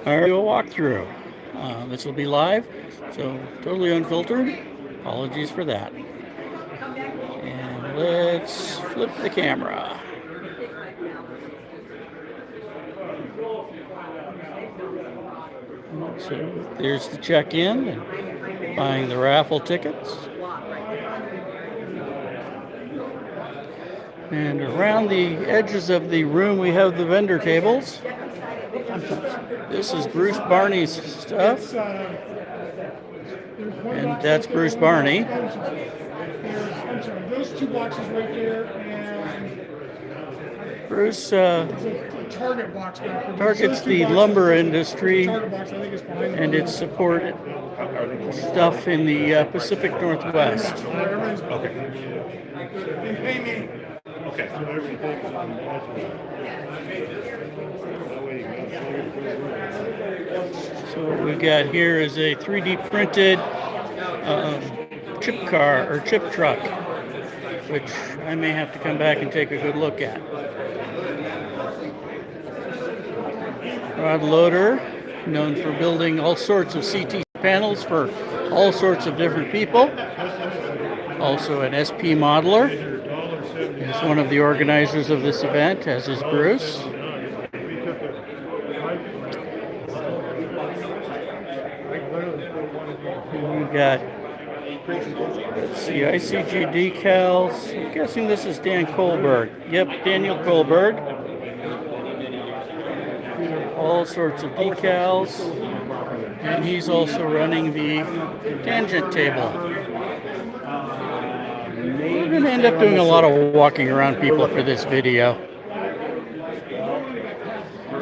All right, do a walkthrough. This will be live, so totally unfiltered. Apologies for that. And let's flip the camera. So there's the check-in and buying the raffle tickets. And around the edges of the room we have the vendor tables. This is Bruce Barney's stuff. And that's Bruce Barney. Those two boxes right there, and Bruce Target box targets the lumber industry and its support stuff in the Pacific Northwest. Okay. Pay me. Okay. So what we've got here is a 3D printed chip car or chip truck, which I may have to come back and take a good look at. Rod Loader, known for building all sorts of CT panels for all sorts of different people. Also an SP modeler. He's one of the organizers of this event, as is Bruce. We've got, let's see, ICG decals. I'm guessing this is Dan Kohlberg. Yep, Daniel Kohlberg. All sorts of decals. And he's also running the tangent table. We're going to end up doing a lot of walking around people for this video.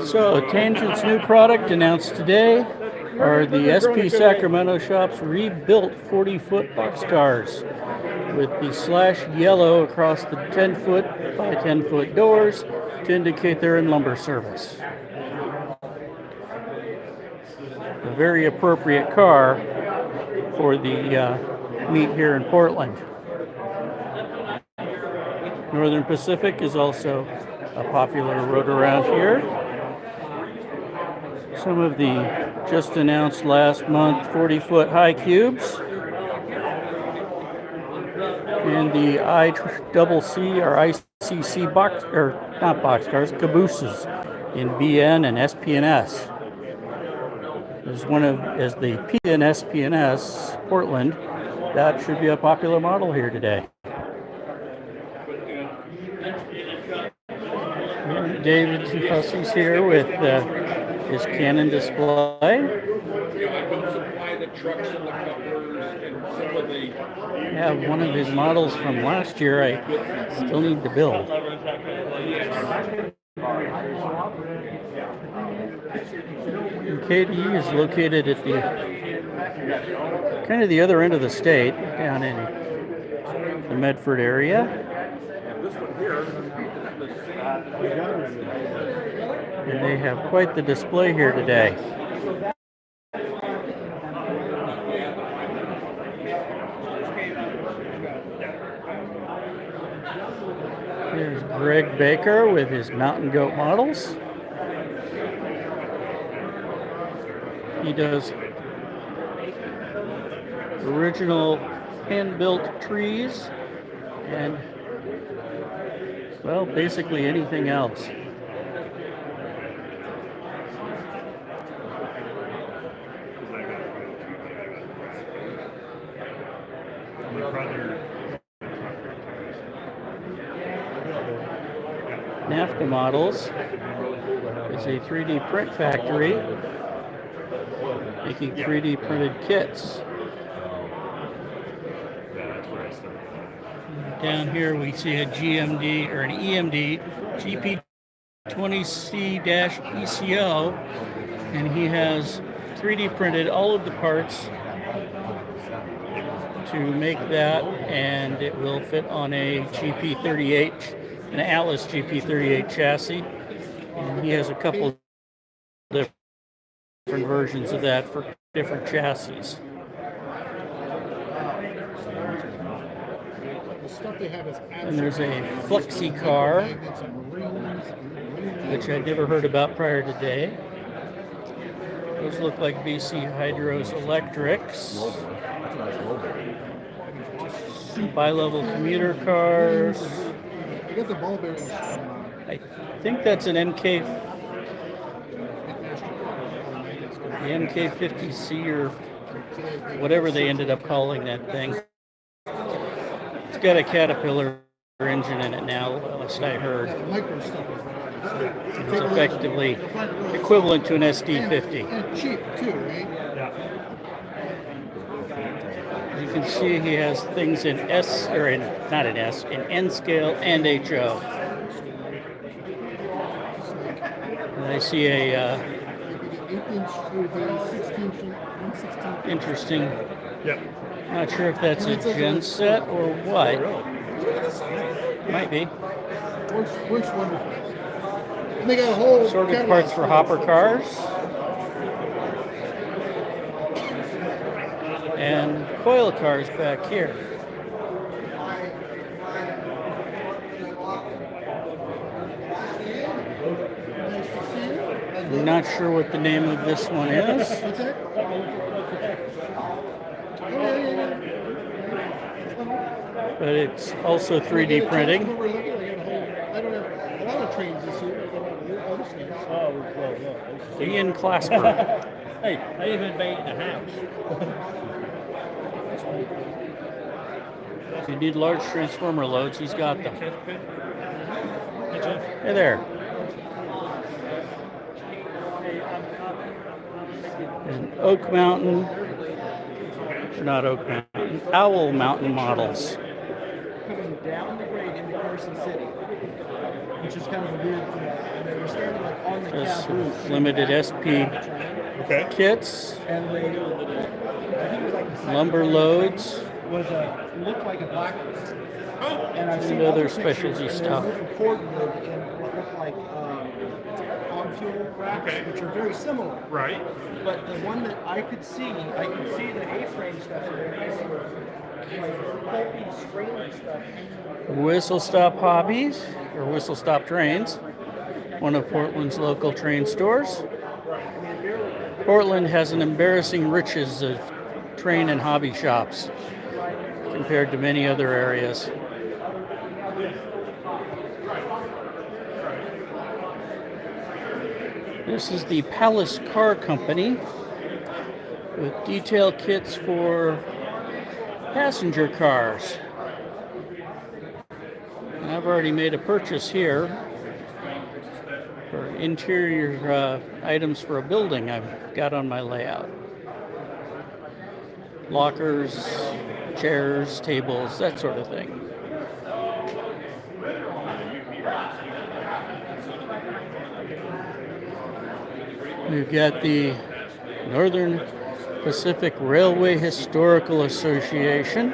So, Tangent's new product announced today are the SP Sacramento Shop's rebuilt 40-foot boxcars with the slashed yellow across the 10-foot by 10-foot doors to indicate they're in lumber service. A very appropriate car for the meet here in Portland. Northern Pacific is also a popular road around here. Some of the just announced last month 40-foot high cubes. And the ICC or ICC box, or not boxcars, cabooses in BN and SPNS. As the PNS Portland, that should be a popular model here today. David Hussey's here with his Canon display. I have one of his models from last year I still need to build. KDE is located at the kind of the other end of the state, down in the Medford area. And they have quite the display here today. Here's Greg Baker with his Mountain Goat models. He does original hand-built trees and, well, basically anything else. NAFTA Models is a 3D print factory making 3D printed kits. Down here we see a GMD or an EMD GP20C-ECO, and he has 3D printed all of the parts to make that, and it will fit on a GP38, an Atlas GP38 chassis. And he has a couple different versions of that for different chassis. And there's a Flexi car, which I'd never heard about prior today. Those look like BC Hydro's electrics. Bi-level commuter cars. I got the ball bearings. I think that's an MK, the MK50C or whatever they ended up calling that thing. It's got a Caterpillar engine in it now, last I heard. Micro stuff. It's effectively equivalent to an SD50. And cheap too, right? As you can see, he has things in S, or in, not in S, in N scale and HO. And I see a interesting, not sure if that's a gen set or what. Might be. Works wonderful. And they got a whole Assorted parts for hopper cars. And coil cars back here. I'm not sure what the name of this one is. But it's also 3D printing. I don't have a lot of trains this year. Ian Clasper. Hey, I even made a house. If you need large transformer loads, he's got them. Hey there. And Oak Mountain, or not Oak Mountain, Owl Mountain models. Coming down the grade into Carson City, which is kind of a weird thing. And they were starting like on the Just cab roof. limited SP kits, And they, I think it was like the second lumber one loads, was looked like a blackness. And I've and seen other pictures, specialty and stuff. They're cordwood and what look like hog fuel racks, which are very similar. Right. But the one that I could see the A-frame stuff in there, like pulpy, straight stuff. Whistle Stop Hobbies, or Whistle Stop Trains, one of Portland's local train stores. Portland has an embarrassing riches of train and hobby shops compared to many other areas. This is the Palace Car Company with detail kits for passenger cars. And I've already made a purchase here for interior items for a building I've got on my layout. Lockers, chairs, tables, that sort of thing. We've got the Northern Pacific Railway Historical Association.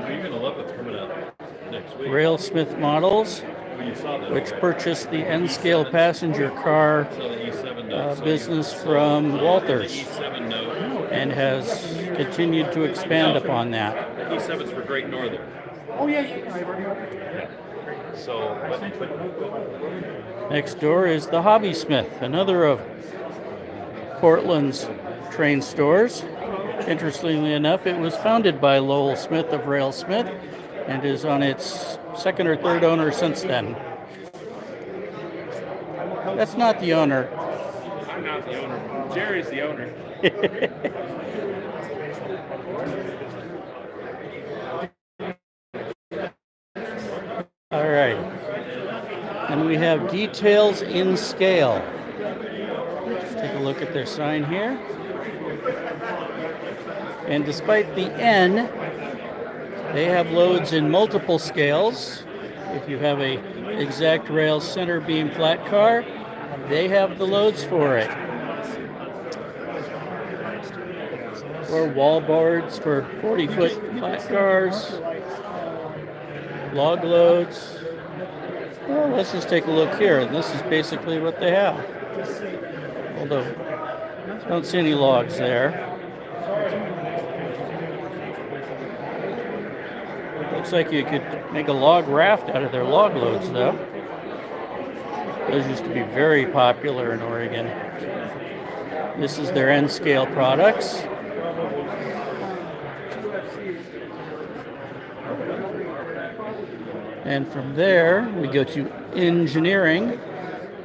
You're gonna love what's coming out next week. Railsmith Models, You saw that. which purchased the N-scale passenger car Saw the E7 note. business from Walters E7 note. and has continued to expand upon that. The E7's for Great Northern. Oh yeah, I've already heard it. So, Next door is the Hobby Smith, another of Portland's train stores. Interestingly enough, it was founded by Lowell Smith of Railsmith and is on its second or third owner since then. That's not the owner. I'm not the owner. Jerry's the owner. All right. And we have details in scale. Let's take a look at their sign here. And despite the N, they have loads in multiple scales. If you have a exact rail center beam flat car, they have the loads for it. Or wall boards for 40-foot flat cars, log loads. Well, let's just take a look here. And this is basically what they have. Although, I don't see any logs there. Looks like you could make a log raft out of their log loads, though. Those used to be very popular in Oregon. This is their N scale products. And from there, we go to engineering,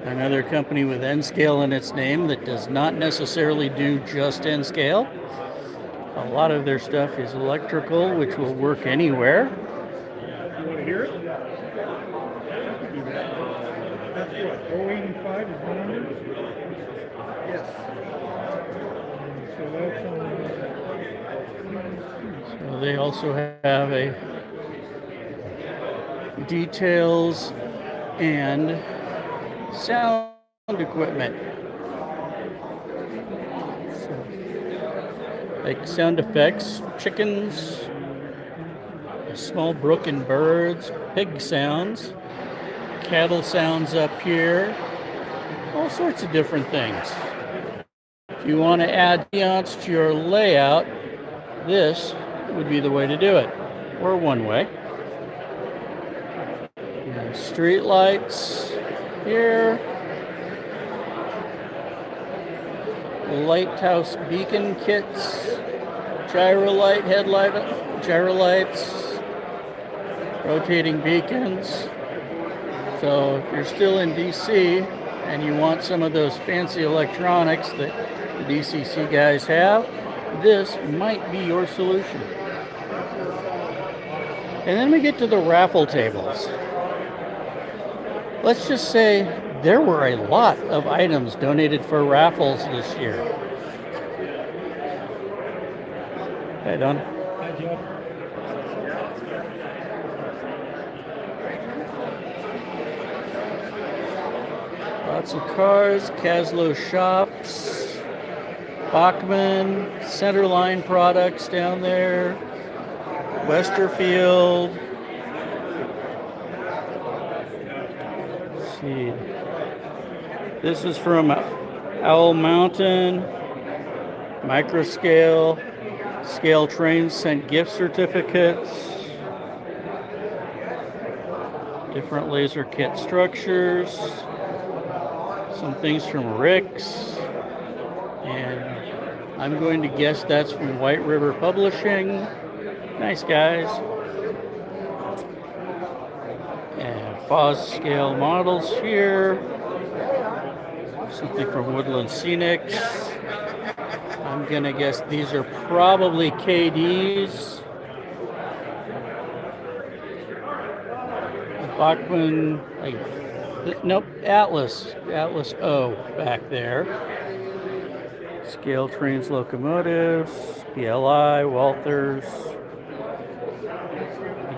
another company with N scale in its name that does not necessarily do just N scale. A lot of their stuff is electrical, which will work anywhere. You want to hear it? That's what, 085 is 100? Yes. So that's on. So they also have a details and sound equipment. Like sound effects, chickens, small brook and birds, pig sounds, cattle sounds up here, all sorts of different things. If you want to add ambiance to your layout, this would be the way to do it, or one way. Street lights here. Lighthouse beacon kits, gyro light, headlight, gyro lights, rotating beacons. So if you're still in DC and you want some of those fancy electronics that the DCC guys have, this might be your solution. And then we get to the raffle tables. Let's just say there were a lot of items donated for raffles this year. Hey, Don. Hi, Jeff. Lots of cars, Caslo shops, Bachman, Centerline products down there, Westerfield. Let's see. This is from Owl Mountain, Microscale, Scale Trains sent gift certificates, different laser kit structures, some things from Rick's, and I'm going to guess that's from White River Publishing. Nice guys. And Foz scale models here. Something from Woodland Scenics. I'm gonna guess these are probably KDs. Bachman, nope, Atlas O back there. Scale Trains locomotives, BLI, Walthers,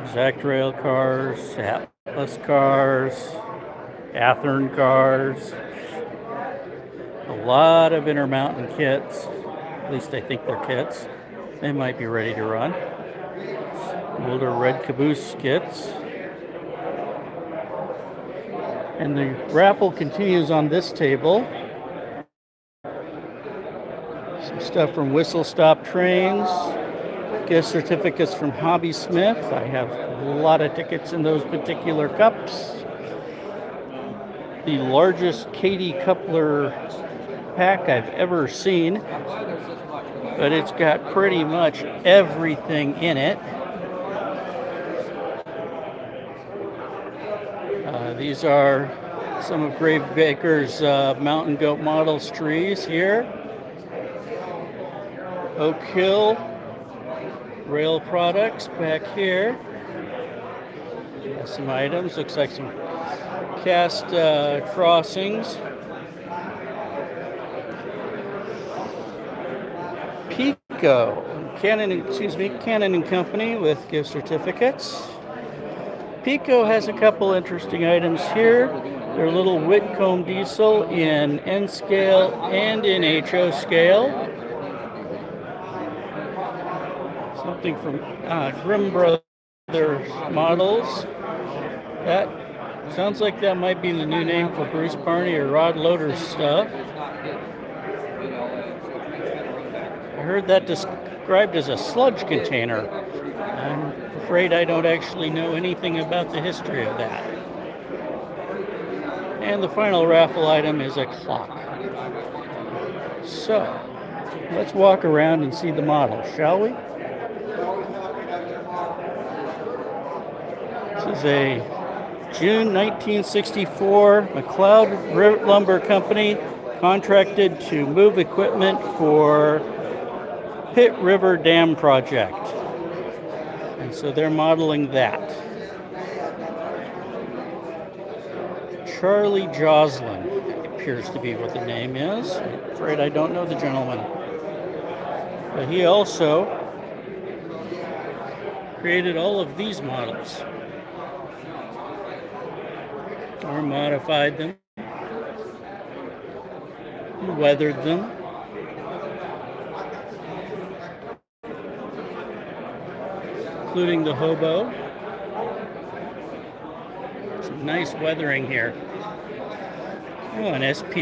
Exact Rail cars, Atlas cars, Athearn cars. A lot of Intermountain kits. At least I think they're kits. They might be ready to run. Older Red Caboose kits. And the raffle continues on this table. Some stuff from Whistle Stop Trains. Gift certificates from Hobby Smith. I have a lot of tickets in those particular cups. The largest Katie Coupler pack I've ever seen, but it's got pretty much everything in it. These are some of Grave Baker's Mountain Goat Models trees here. Oak Hill Rail Products back here. Got some items, looks like some cast crossings. Pico, Canon and Company with gift certificates. Pico has a couple interesting items here. Their little Whitcomb diesel in N scale and in HO scale. Something from Grimm Brothers Models. That sounds like that might be the new name for Bruce Barney or Rod Loader's stuff. I heard that described as a sludge container. I'm afraid I don't actually know anything about the history of that. And the final raffle item is a clock. So, let's walk around and see the model, shall we? This is a June 1964 McLeod Lumber Company contracted to move equipment for Pitt River Dam project. And so they're modeling that. Charlie Joslin appears to be what the name is. I'm afraid I don't know the gentleman. But he also created all of these models, or modified them, weathered them. Including the hobo. Some nice weathering here. Oh, an SP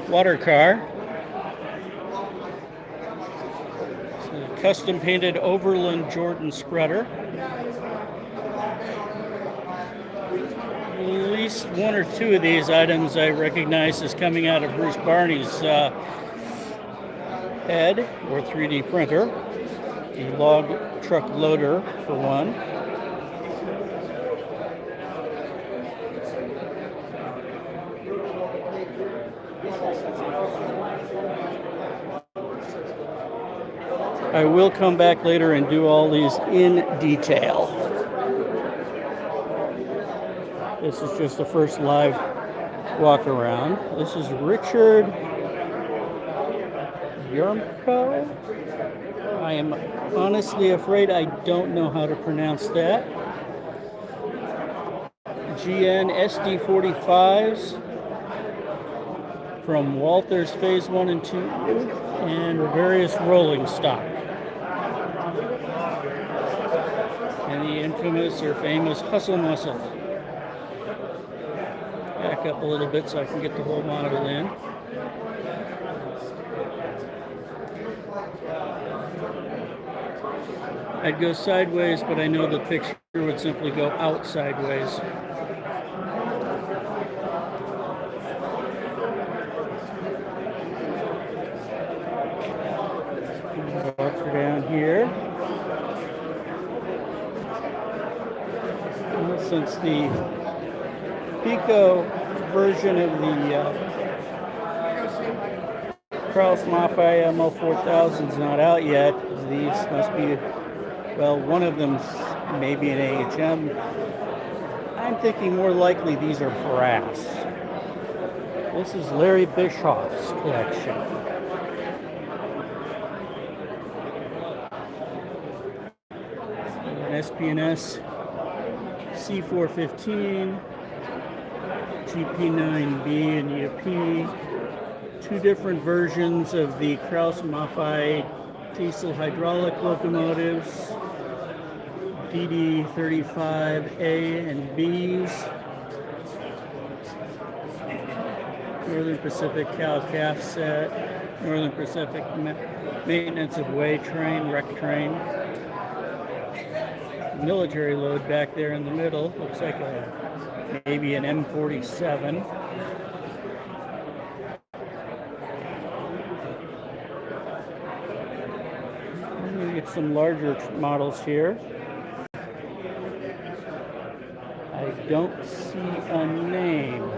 water car. It's a custom painted Overland Jordan spreader. At least one or two of these items I recognize as coming out of Bruce Barney's head or 3D printer. The log truck loader, for one. I will come back later and do all these in detail. This is just the first live walk around. This is Richard Yarmko. I am honestly afraid I don't know how to pronounce that. GN SD45s from Walther's Phase 1 and 2 and various rolling stock. And the infamous or famous Hustle Muscle. Back up a little bit so I can get the whole model in. I'd go sideways, but I know the picture would simply go out sideways. Walk down here. Well, since the Pico version of the Kraus Maffei ML4000 is not out yet, these must be, well, one of them may be an AHM. I'm thinking more likely these are brass. This is Larry Bischoff's collection. An SP&S C415, GP9B and UP. Two different versions of the Kraus Maffei diesel hydraulic locomotives, DD35A and Bs, Northern Pacific cow-calf set, Northern Pacific maintenance of way train, wreck train, military load back there in the middle, looks like maybe an M47. Get some larger models here. I don't see a name,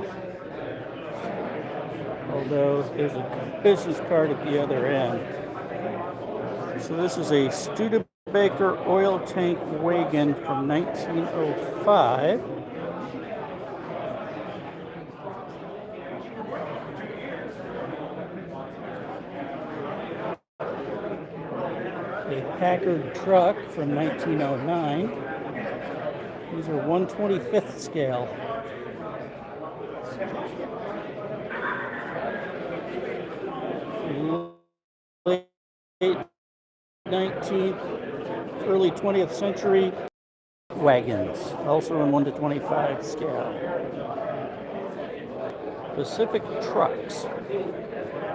although there's a business card at the other end. So this is a Studebaker oil tank wagon from 1905. A Packard truck from 1909. These are 1/25th scale. Late 19th, early 20th century wagons, also in 1/25 scale. Pacific Trucks,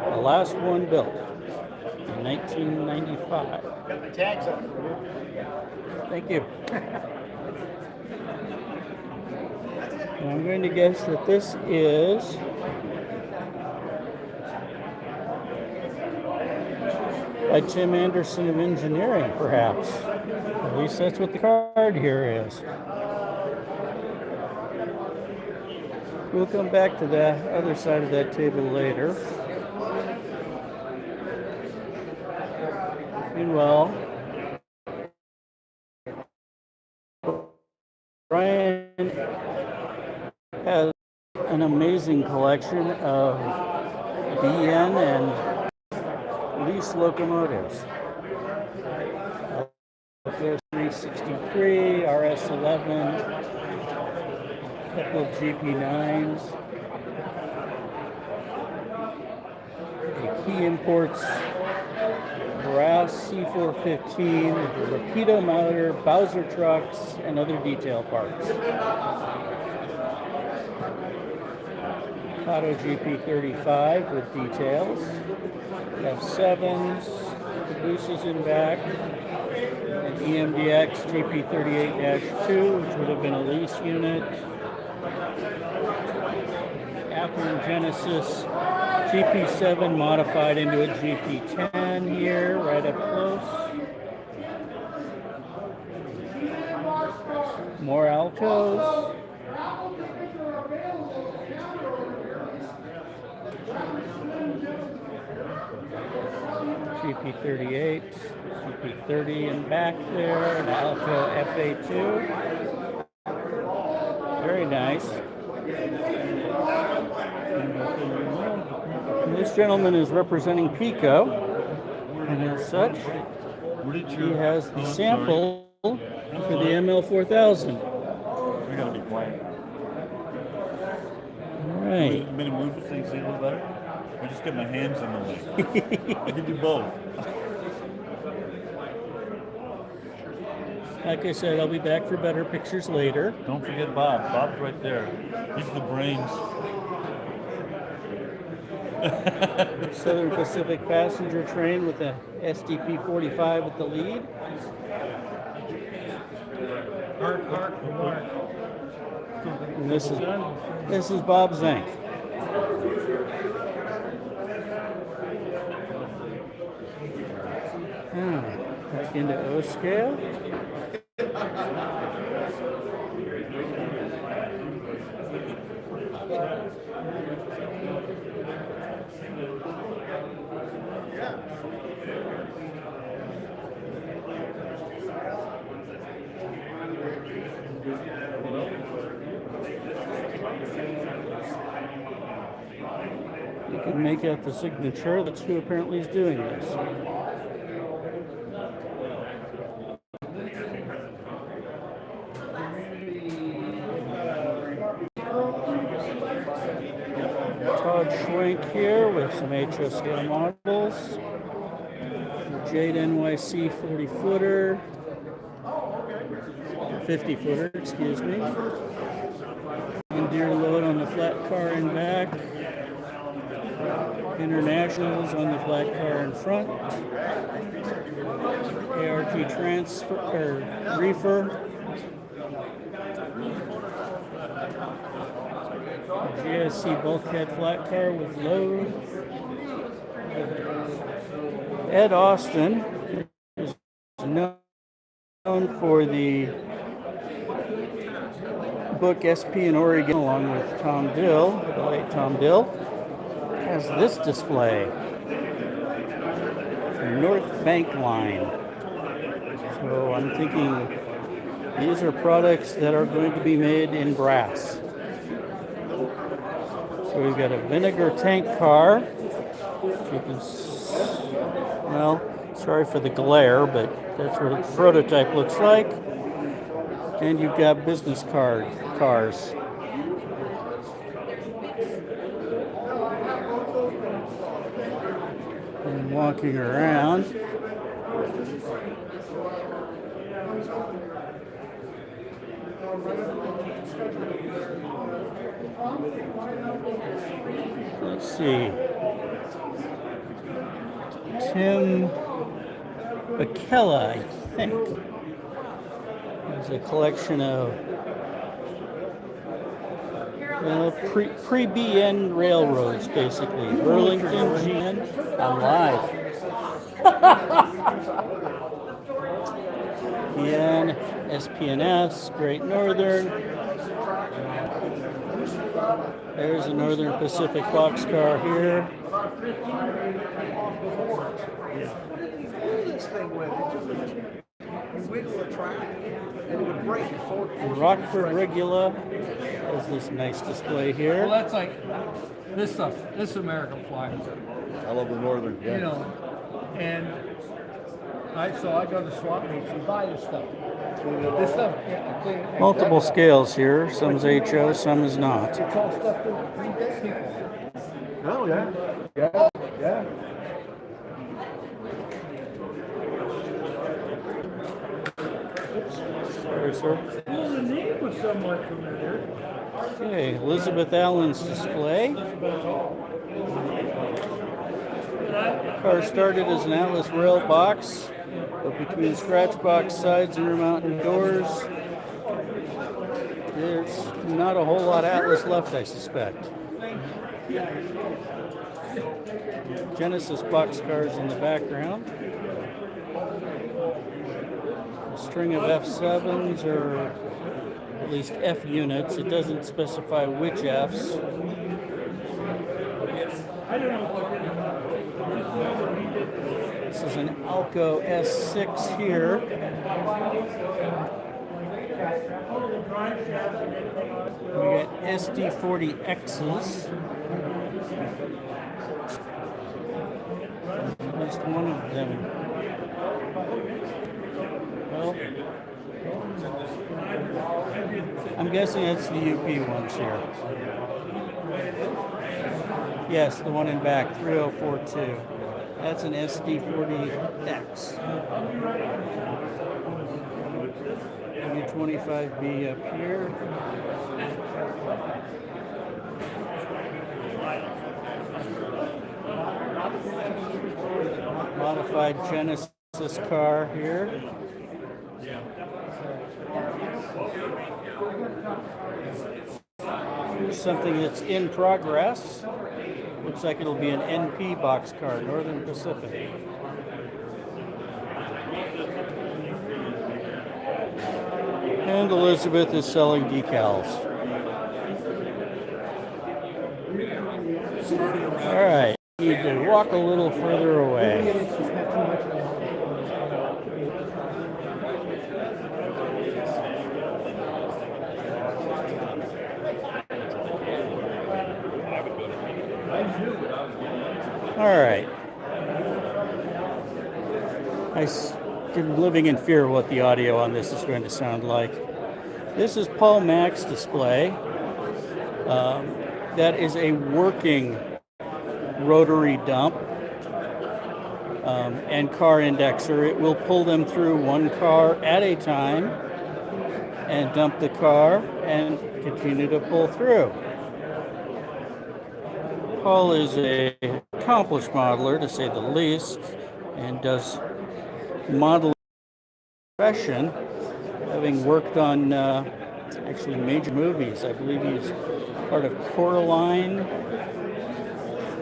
the last one built in 1995. Got my tags on for you. Thank you. And I'm going to guess that this is by Tim Anderson of Engineering, perhaps. At least that's what the card here is. We'll come back to the other side of that table later. Meanwhile, Brian has an amazing collection of BN and lease locomotives. There's 363, RS11, a couple of GP9s, a Key Imports brass C415, the Rapido motor, Bowser trucks, and other detail parts. Auto GP35 with details. F7s, cabooses in back. An EMDX GP38-2, which would have been a lease unit. Apple and Genesis GP7 modified into a GP10 here, right up close. More Alcos. GP38, GP30 in back there, an Alco FA2. Very nice. And this gentleman is representing Pico, and as such, he has the sample for the ML4000. We're gonna be quiet. All right. I'm gonna move the things a little better. I just get my hands in the way. I can do both. Like I said, I'll be back for better pictures later. Don't forget Bob. Bob's right there. He's the brains. Southern Pacific passenger train with a SDP-45 at the lead. And this is Bob Zank. Back into O scale. You can make out the signature. That's who apparently is doing this. Todd Schwenk here with some HO scale models. Jade NYC 40 footer. 50 footer, excuse me. And deer load on the flat car in back. Internationals on the flat car in front. ART transfer or reefer. GSC bulkhead flat car with load. Ed Austin is known for the book SP in Oregon, along with Tom Dill, the late Tom Dill, has this display. North Bank Line. So I'm thinking these are products that are going to be made in brass. So we've got a vinegar tank car. You can, well, sorry for the glare, but that's what a prototype looks like. And you've got business cars. And walking around. Let's see. Tim Bakella, I think. There's a collection of pre-BN railroads, basically. Burlington, GN. I'm live. BN, SPNS, Great Northern. There's a Northern Pacific boxcar here. This thing with you wiggle the track and it would break it forward. Rockford Regula has this nice display here. Well, that's like this stuff. This American flag. I love the Northern. Yeah. You know, and I go to swap meets and buy this stuff. This stuff, Multiple scales here. Some is HO, some is not. It's all stuff that we dead people. Oh, yeah. Yeah. Yeah. Sorry, sir. Well, the name was somewhat familiar. Okay, Elizabeth Allen's display. Car started as an Atlas rail box, but between scratch box sides and rear mountain doors, there's not a whole lot of Atlas left, I suspect. Genesis boxcars in the background. A string of F7s, or at least F units. It doesn't specify which Fs. This is an Alco S6 here. We got SD40Xs. At least one of them. Well, I'm guessing that's the UP ones here. Yes, the one in back, 3042. That's an SD40X. U25B up here. Modified Genesis car here. Here's something that's in progress. Looks like it'll be an NP boxcar, Northern Pacific. And Elizabeth is selling decals. All right, need to walk a little further away. All right. I'm living in fear of what the audio on this is going to sound like. This is Paul Mack's display. That is a working rotary dump and car indexer. It will pull them through one car at a time and dump the car and continue to pull through. Paul is an accomplished modeler, to say the least, and does modeling profession, having worked on actually major movies. I believe he's part of Coraline.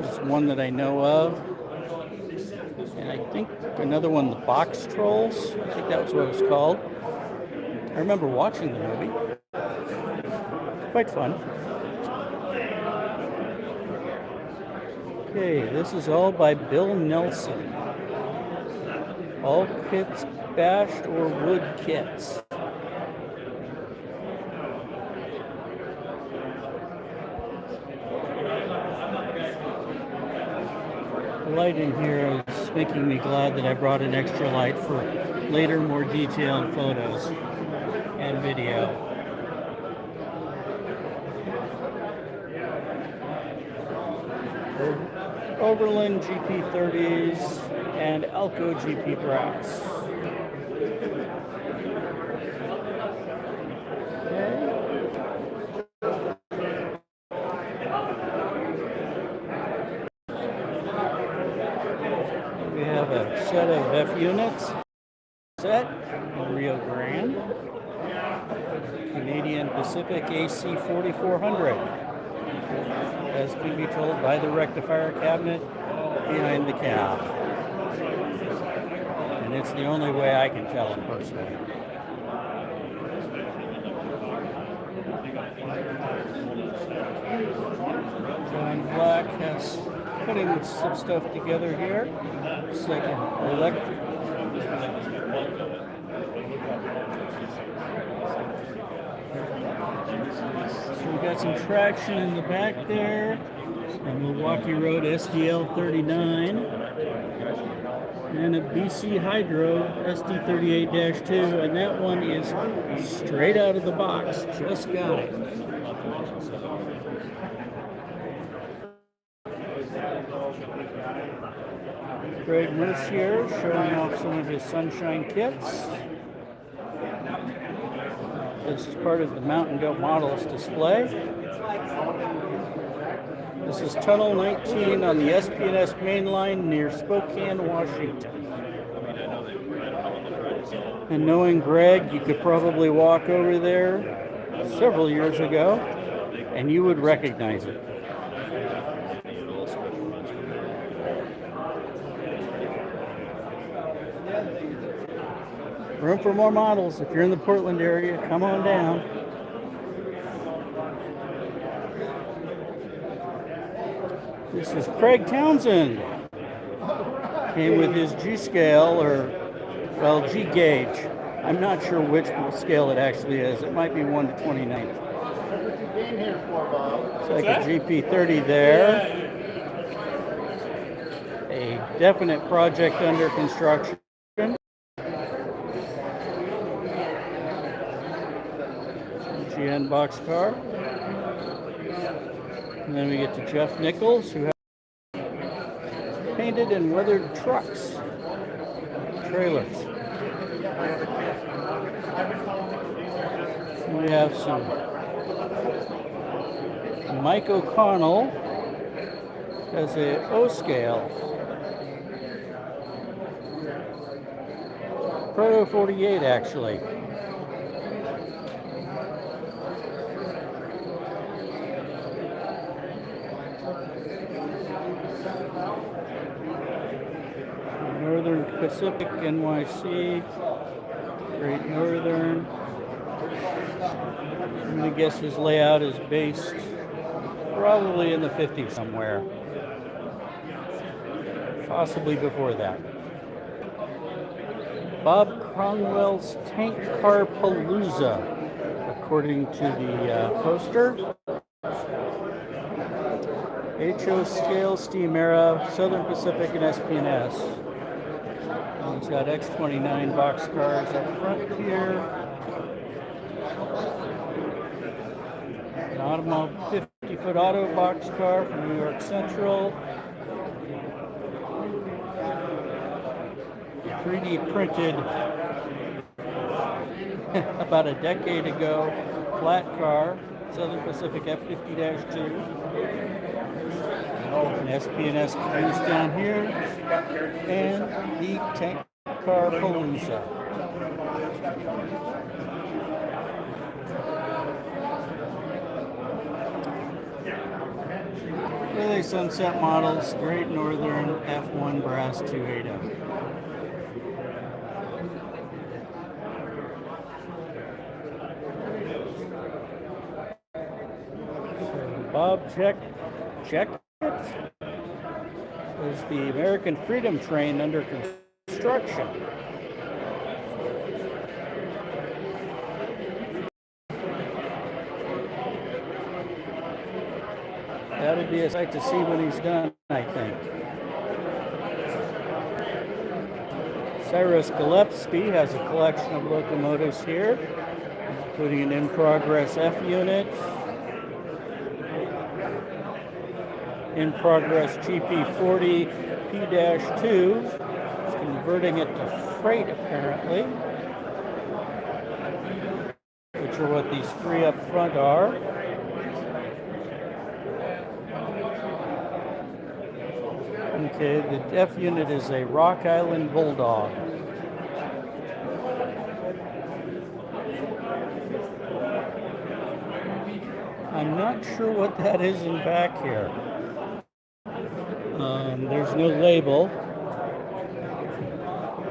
There's one that I know of. And I think another one, The Box Trolls. I think that was what it was called. I remember watching the movie. Quite fun. Okay, this is all by Bill Nelson. All kits bashed or wood kits. The light in here is making me glad that I brought an extra light for later, more detailed photos and video. Overland GP30s and Alco GP brass. We units set in Rio Grande. Canadian Pacific AC 4400, as can be told by the rectifier cabinet behind the cab. And it's the only way I can tell them personally. John Black has putting some stuff together here. It's like an electric. So we got some traction in the back there. A Milwaukee Road SDL 39 and a BC Hydro SD38-2, and that one is straight out of the box. Just got it. Greg Mercier showing off some of his Sunshine kits. This is part of the Mountain Goat Models display. This is Tunnel 19 on the SP&S main line near Spokane, Washington. And knowing Greg, you could probably walk over there several years ago and you would recognize it. Room for more models. If you're in the Portland area, come on down. This is Craig Townsend. Came with his G scale, or, well, G gauge. I'm not sure which scale it actually is. It might be 1 to 29. It's like a GP30 there. A definite project under construction. GN boxcar. And then we get to Jeff Nichols, who has painted and weathered trucks, trailers. We have some Mike O'Connell has a O scale. Proto 48 actually. Northern Pacific, NYC, Great Northern. I'm going to guess his layout is based probably in the 50s somewhere. Possibly before that. Bob Cromwell's Tank Car Palooza, according to the poster. HO scale, steam era, Southern Pacific, and SP&S. He's got X29 boxcars up front here. An Automobile 50-foot auto boxcar from New York Central. 3D printed about a decade ago flat car, Southern Pacific F50-2. An SP&S cruise down here, and the Tank Car Palooza. Really Sunset models, Great Northern F1 Brass 280. Bob check is the American Freedom Train under construction. That'd be a sight to see when he's done, I think. Cyrus Gillespie has a collection of locomotives here, including an in-progress F unit, in-progress GP40 P-2, converting it to freight apparently, which are what these three up front are. Okay, the F unit is a Rock Island Bulldog. I'm not sure what that is in back here. There's no label.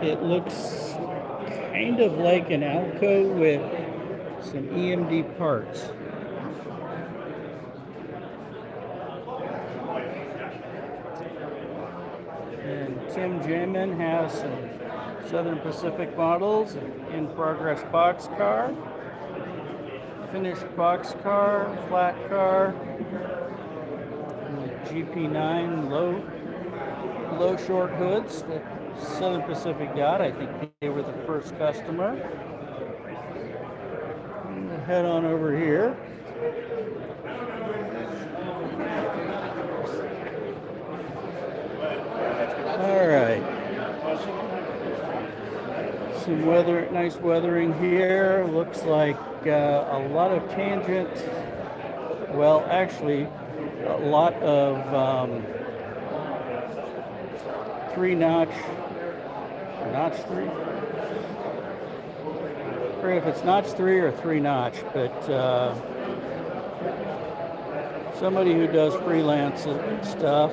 It looks kind of like an Alco with some EMD parts. And Tim Jamin has some Southern Pacific models, in progress boxcar, finished boxcar, flat car, GP9 low short hoods that Southern Pacific got. I think they were the first customer. We'll head on over here. All right. Some nice weathering here. Looks like a lot of tangent. Well, actually, a lot of 3-notch, notch 3. I forget if it's notch 3 or 3-notch, but somebody who does freelance stuff.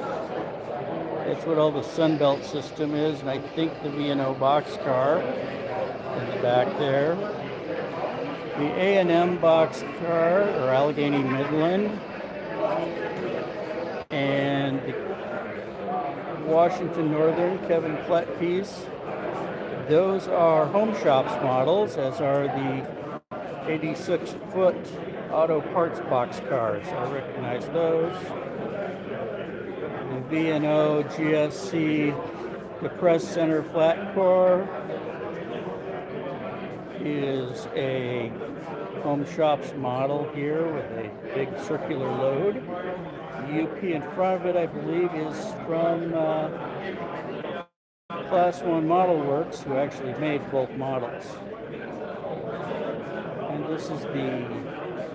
That's what all the Sunbelt system is, and I think the V&O boxcar in the back there. The A&M boxcar, or Allegheny Midland, and the Washington Northern Kevin Klett piece. Those are Home Shops models, as are the 86-foot auto parts boxcars. I recognize those. The V&O GSC depressed center flat core is a Home Shops model here with a big circular load. The UP in front of it, I believe, is from Class 1 Model Works, who actually made both models. And this is the,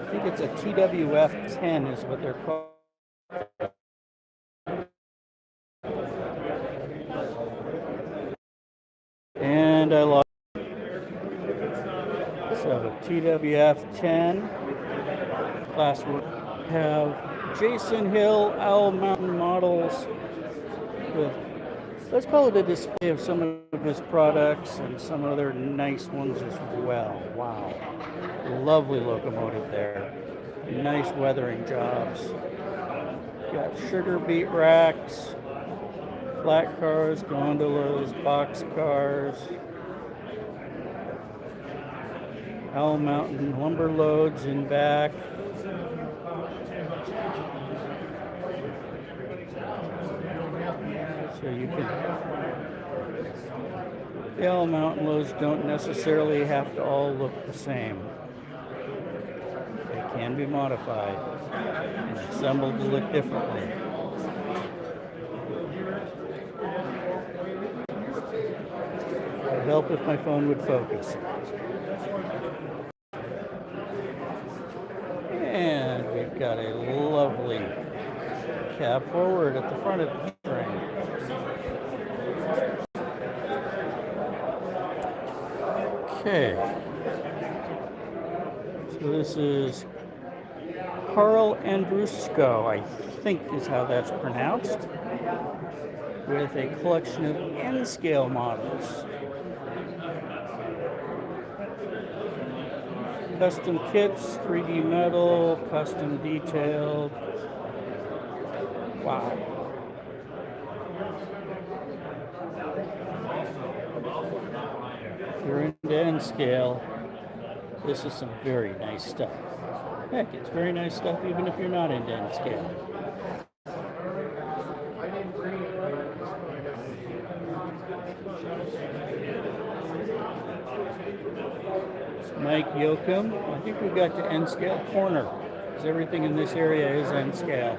I think it's a TWF 10 is what they're called. And I lost. So TWF 10 class work have Jason Hill Owl Mountain models with, let's call it a display of some of his products and some other nice ones as well. Wow, lovely locomotive there. Nice weathering jobs. Got sugar beet racks, flat cars, gondolas, box cars, Owl Mountain lumber loads in back. So you can, the Owl Mountain loads don't necessarily have to all look the same. They can be modified and assembled to look differently. It would help if my phone would focus. And we've got a lovely cab forward at the front of the train. Okay. So this is Carl Andrusko, I think is how that's pronounced, with a collection of N-scale models. Custom kits, 3D metal, custom detailed. Wow. If you're into N-scale, this is some very nice stuff. Heck, it's very nice stuff even if you're not into N-scale. Mike Yoakum. I think we've got the N-scale corner, because everything in this area is N-scale.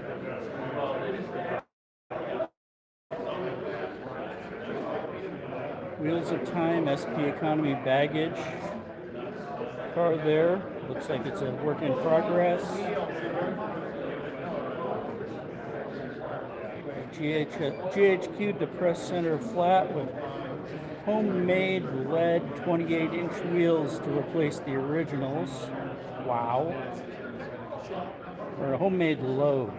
Wheels of Time SP Economy baggage car there. Looks like it's a work in progress. GHQ depressed center flat with homemade lead 28-inch wheels to replace the originals. Wow. or a homemade load,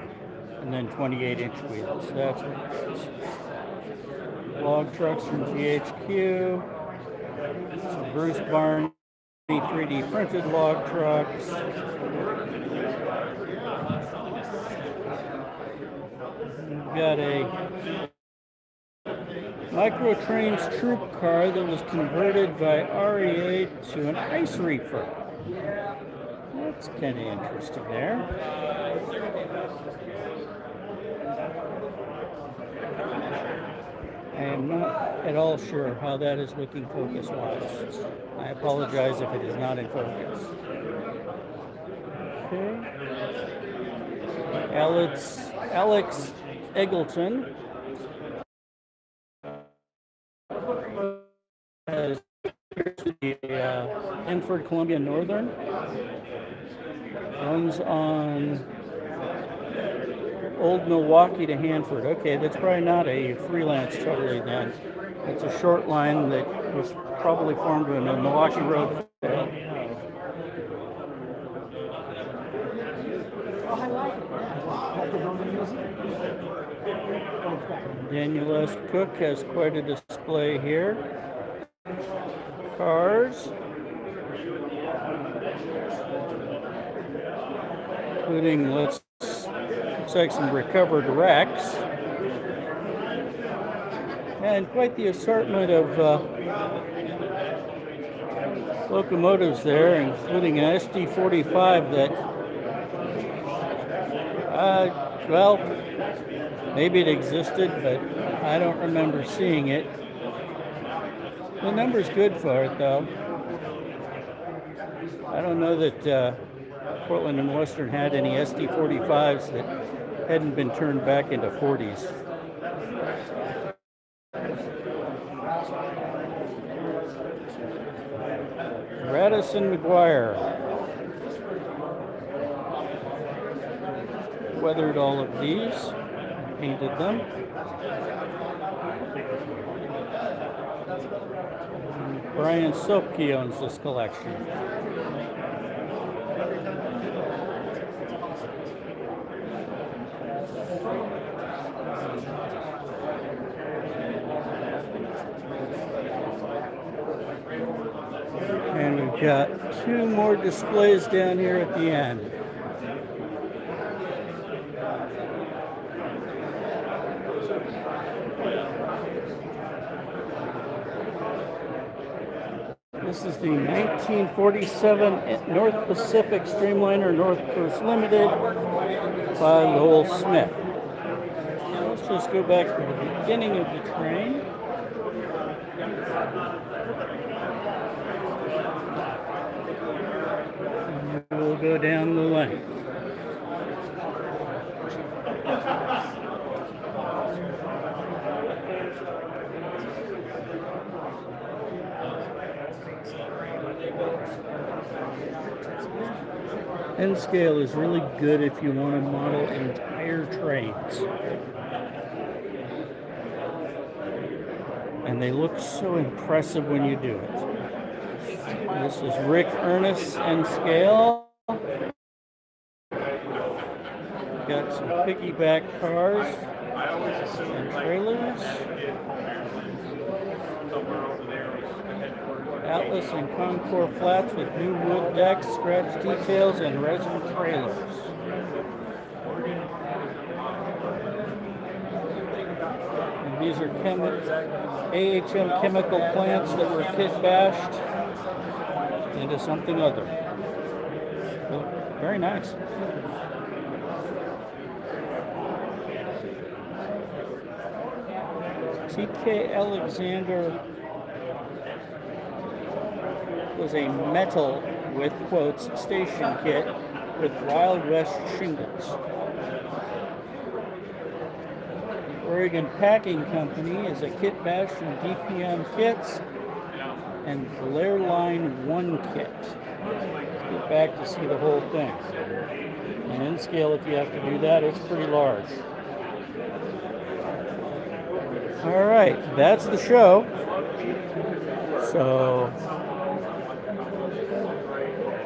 and then 28-inch wheels. That's what it is. Log trucks from GHQ. Some Bruce Barney 3D printed log trucks. We've got a Microtrains troop car that was converted by REA to an ice reefer. That's kind of interesting there. I am not at all sure how that is looking focus-wise. I apologize if it is not in focus. Okay. Alex Eggleton has the Enfield Columbia Northern. Runs on Old Milwaukee to Hanford. Okay, that's probably not a freelance totally then. It's a short line that was probably formed when the Milwaukee Road failed. Daniel S. Cook has quite a display here. Cars, including looks like some recovered wrecks, and quite the assortment of locomotives there, including an SD45 that, well, maybe it existed, but I don't remember seeing it. The number's good for it, though. I don't know that Portland and Western had any SD45s that hadn't been turned back into 40s. Radisson McGuire weathered all of these, painted them. Brian Sopke owns this collection. And we've got two more displays down here at the end. This is the 1947 North Pacific Streamliner North Coast Limited by Lowell Smith. Let's just go back to the beginning of the train. And we'll go down the lane. N scale is really good if you want to model entire trains. And they look so impressive when you do it. This is Rick Ernest N scale. Got some piggyback cars and trailers. Atlas and Concours flats with new wood decks, scratch details, and resin trailers. And these are AHM chemical plants that were kit bashed into something other. So, very nice. TK Alexander was a metal, with quotes, station kit with Wild West shingles. Oregon Packing Company is a kit bash from DPM kits and Blair Line 1 kit. Let's get back to see the whole thing. And in scale, if you have to do that, it's pretty large. All right, that's the show. So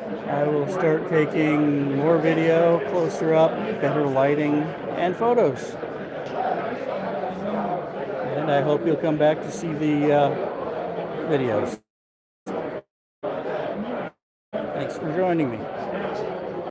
I will start taking more video, closer up, better lighting, and photos. And I hope you'll come back to see the videos. Thanks for joining me.